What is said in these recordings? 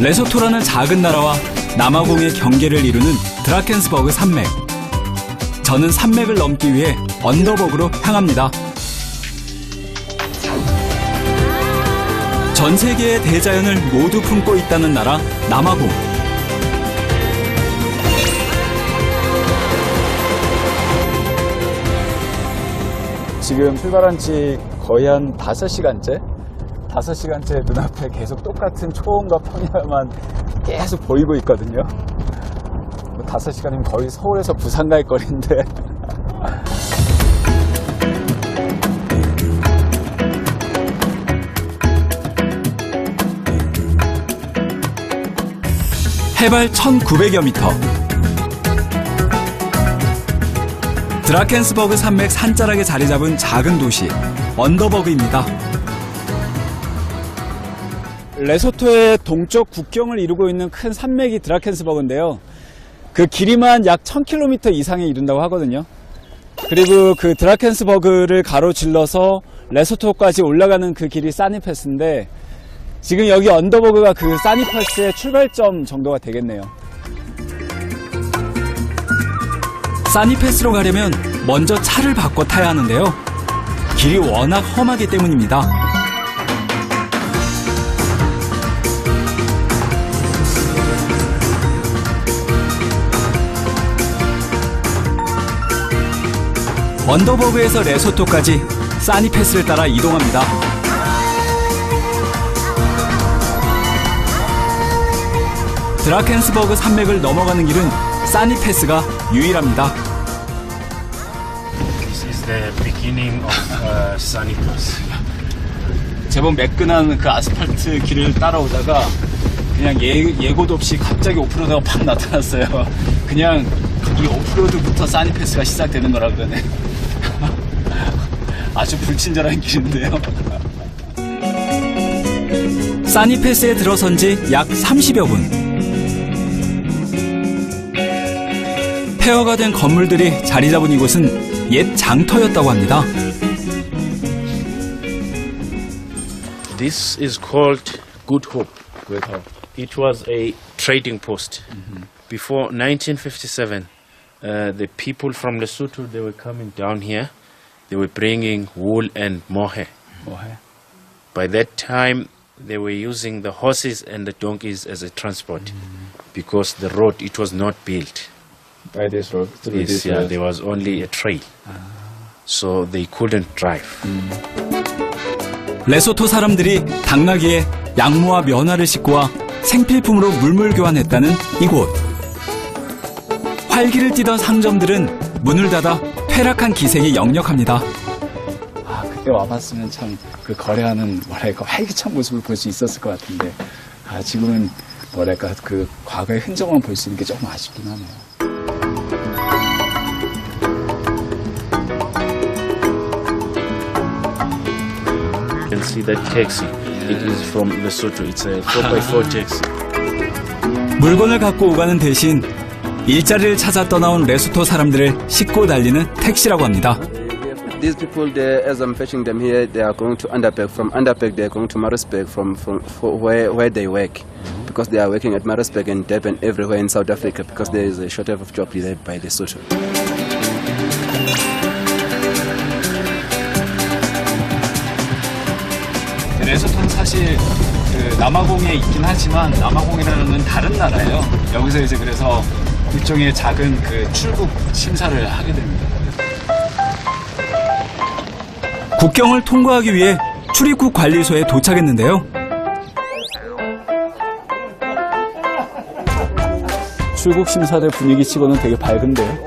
레소토라는 작은 나라와 남아공의 경계를 이루는 드라켄스버그 산맥. 저는 산맥을 넘기 위해 언더버그로 향합니다. 전 세계의 대자연을 모두 품고 있다는 나라 남아공. 지금 출발한 지 거의 한 5시간째? 5시간째 눈앞에 계속 똑같은 초원과 평야만 계속 보이고 있거든요. 5시간이면 거의 서울에서 부산 갈 거리인데. 해발 1900여 미터. 드라켄스버그 산맥 산자락에 자리 잡은 작은 도시 언더버그입니다. 레소토의 동쪽 국경을 이루고 있는 큰 산맥이 드라켄스버그인데요. 그 길이만 약 1000km 이상에 이른다고 하거든요. 그리고 그 드라켄스버그를 가로질러서 레소토까지 올라가는 그 길이 사니패스인데, 지금 여기 언더버그가 그 사니패스의 출발점 정도가 되겠네요. 사니패스로 가려면 먼저 차를 바꿔 타야 하는데요. 길이 워낙 험하기 때문입니다. 언더버그에서 레소토까지 사니패스를 따라 이동합니다. 드라켄스버그 산맥을 넘어가는 길은 사니패스가 유일합니다. This is the beginning of Sunny Pass. 제법 매끈한 그 아스팔트 길을 따라오다가 그냥 예고도 없이 갑자기 오프로드가 팍 나타났어요. 그냥 이 오프로드부터 사니패스가 시작되는 거라 그러네. 아주 불친절한 길인데요. 사니패스에 들어선 지 약 30여 분. 폐허가 된 건물들이 자리 잡은 이곳은 옛 장터였다고 합니다. This is called Good Hope. It was a trading post. Before 1957, the people from Lesotho, they were coming down here. They were bringing wool and mohair. By that time, they were using the horses and the donkeys as a transport because the road, it was not built. By this road? Yes, yeah, there was only a trail. So they couldn't drive. 레소토 사람들이 당나귀에 양모와 면화를 싣고 와 생필품으로 물물 교환했다는 이곳. 활기를 띠던 상점들은 문을 닫아 폐락한 기색이 역력합니다. 그때 와봤으면 참 그 거래하는 활기찬 모습을 볼 수 있었을 것 같은데, 지금은 그 과거의 흔적만 볼 수 있는 게 조금 아쉽긴 하네요. You can see that taxi. It is from Lesotho. It's a 4x4 taxi. 물건을 갖고 오가는 대신 일자리를 찾아 떠나온 레소토 사람들을 싣고 달리는 택시라고 합니다. These people, as I'm fetching them here, they are going to Underberg. From Underberg, they are going to Maritzburg from where they work. Because they are working at Maritzburg and Durban everywhere in South Africa because there is a shortage of jobs there by Lesotho. 레소토는 사실 그 남아공에 있긴 하지만 남아공이라는 건 다른 나라예요. 여기서 이제 그래서 일종의 작은 그 출국 심사를 하게 됩니다. 국경을 통과하기 위해 출입국 관리소에 도착했는데요. 출국 심사대 분위기치고는 되게 밝은데요.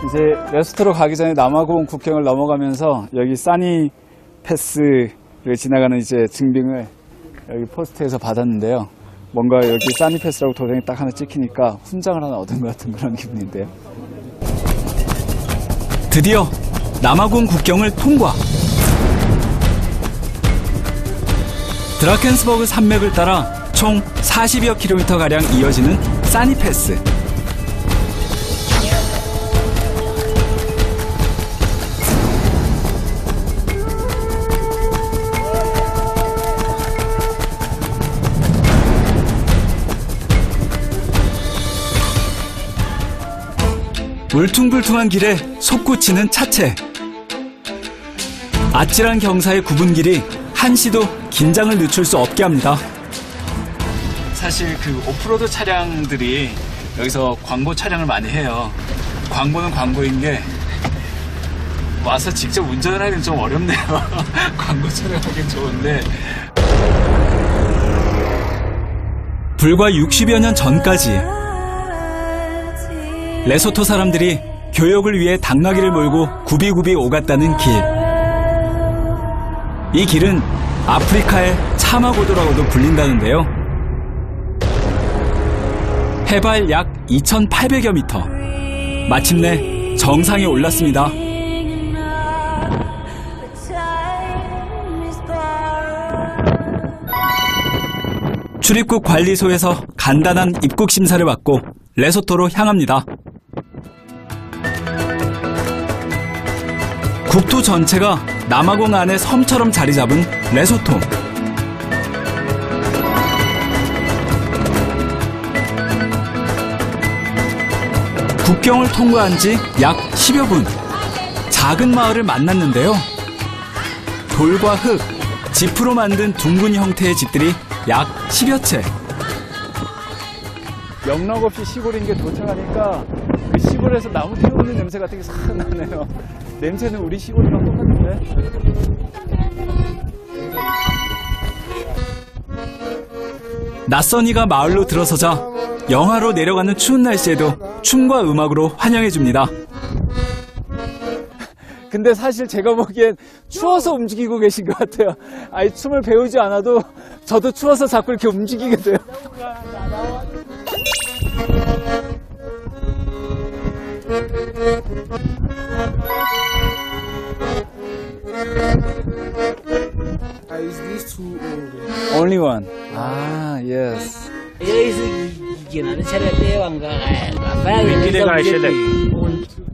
이제 레소토로 가기 전에 남아공 국경을 넘어가면서 여기 사니패스를 지나가는 이제 증빙을 여기 포스트에서 받았는데요. 뭔가 여기 사니패스라고 도장이 딱 하나 찍히니까 훈장을 하나 얻은 것 같은 그런 기분인데요. 드디어 남아공 국경을 통과. 드라켄스버그 산맥을 따라 총 40여 킬로미터가량 이어지는 사니패스. 울퉁불퉁한 길에 솟구치는 차체. 아찔한 경사의 굽은 길이 한시도 긴장을 늦출 수 없게 합니다. 사실 그 오프로드 차량들이 여기서 광고 촬영을 많이 해요. 광고는 광고인 게 와서 직접 운전을 하기는 좀 어렵네요. 광고 촬영하기는 좋은데. 불과 60여 년 전까지 레소토 사람들이 교역을 위해 당나귀를 몰고 굽이굽이 오갔다는 길. 이 길은 아프리카의 차마고도라고도 불린다는데요. 해발 약 2,800여 미터. 마침내 정상에 올랐습니다. 출입국 관리소에서 간단한 입국 심사를 받고 레소토로 향합니다. 국토 전체가 남아공 안의 섬처럼 자리 잡은 레소토. 국경을 통과한 지 약 10여 분. 작은 마을을 만났는데요. 돌과 흙, 지프로 만든 둥근 형태의 집들이 약 10여 채. 영락 없이 시골인 게 도착하니까 그 시골에서 나무 태우는 냄새 같은 게 싹 나네요. 냄새는 우리 시골이랑 똑같은데? 낯선 이가 마을로 들어서자 영하로 내려가는 추운 날씨에도 춤과 음악으로 환영해줍니다. 근데 사실 제가 보기엔 추워서 움직이고 계신 것 같아요. 아니, 춤을 배우지 않아도 저도 추워서 자꾸 이렇게 움직이게 돼요. Is these two only? Only one. Ah, yes.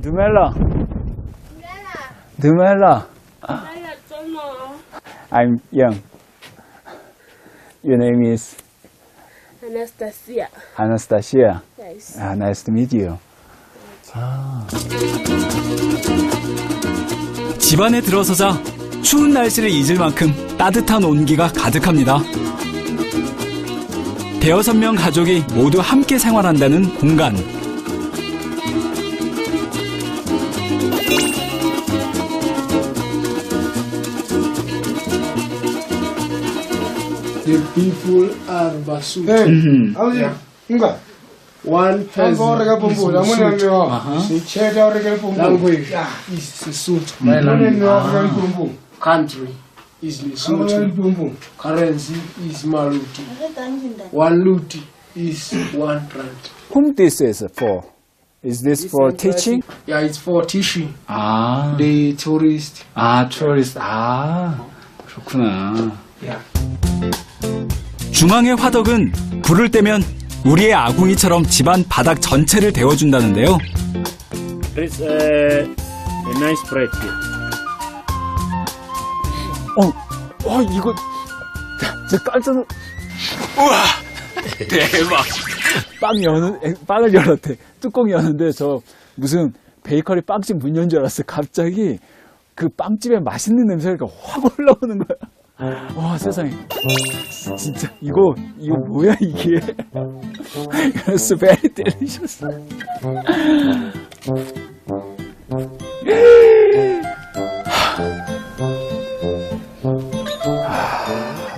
누멜라. 누멜라. I'm young. Your name is Anastasia. Anastasia. Yes. Ah, nice to meet you. 집안에 들어서자 추운 날씨를 잊을 만큼 따뜻한 온기가 가득합니다. 대여섯 명 가족이 모두 함께 생활한다는 공간. The people are Basotho. One person language is Sesotho. Country is Lesotho. Currency is Maluti. 1 luti is 1 rand. Whom this is for? Is this for teaching? Yeah, it's for teaching 아, the tourist. tourist. 아, 그렇구나. Yeah. 중앙의 화덕은 불을 떼면 우리의 아궁이처럼 집안 바닥 전체를 데워준다는데요. There's a nice bread here. 이거 진짜 깜짝 놀. 우와, 대박. 빵을 열었대. 뚜껑 여는데 저 무슨 베이커리 빵집 문 연 줄 알았어. 갑자기 그 빵집에 맛있는 냄새가 확 올라오는 거야. 와, 세상에. 진짜 이거 뭐야 이게? It's very delicious.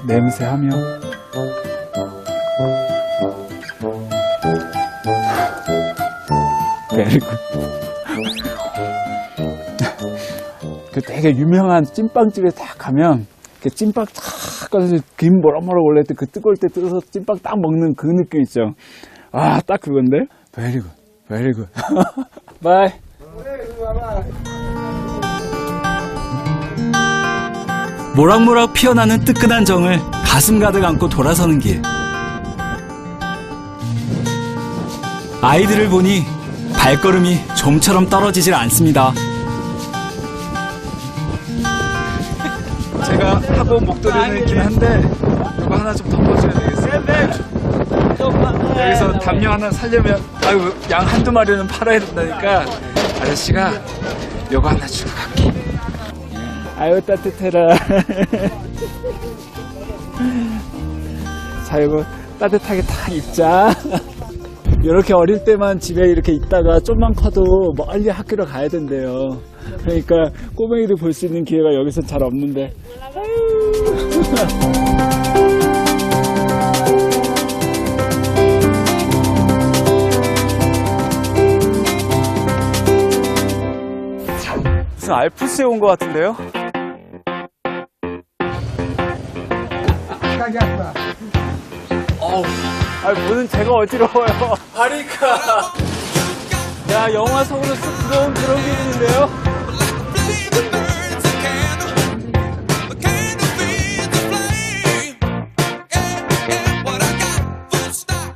냄새하며 very good. 그 되게 유명한 찐빵집에 딱 가면 그 찐빵 탁 꺼내서 김 모락모락 올릴 때 그 뜨거울 때 뜯어서 찐빵 딱 먹는 그 느낌 있죠. 아, 딱 그건데. Very good, very good. Bye. 모락모락 피어나는 뜨끈한 정을 가슴 가득 안고 돌아서는 길. 아이들을 보니 발걸음이 좀처럼 떨어지질 않습니다. 제가 하고 목도리는 있긴 한데 이거 하나 좀 덮어줘야 되겠어요. 여기서 담요 하나 사려면 아유 양 한두 마리는 팔아야 된다니까 아저씨가 요거 하나 주고 갈게. 아유 따뜻해라. 자 이거 따뜻하게 딱 입자. 이렇게 어릴 때만 집에 이렇게 있다가 좀만 커도 멀리 학교를 가야 된대요. 그러니까 꼬맹이들 볼 수 있는 기회가 여기서 잘 없는데. 무슨 알프스에 온 것 같은데요? 보는 제가 어지러워요. 그러니까 야 영화 속으로 쑥 들어온 그런 기분인데요.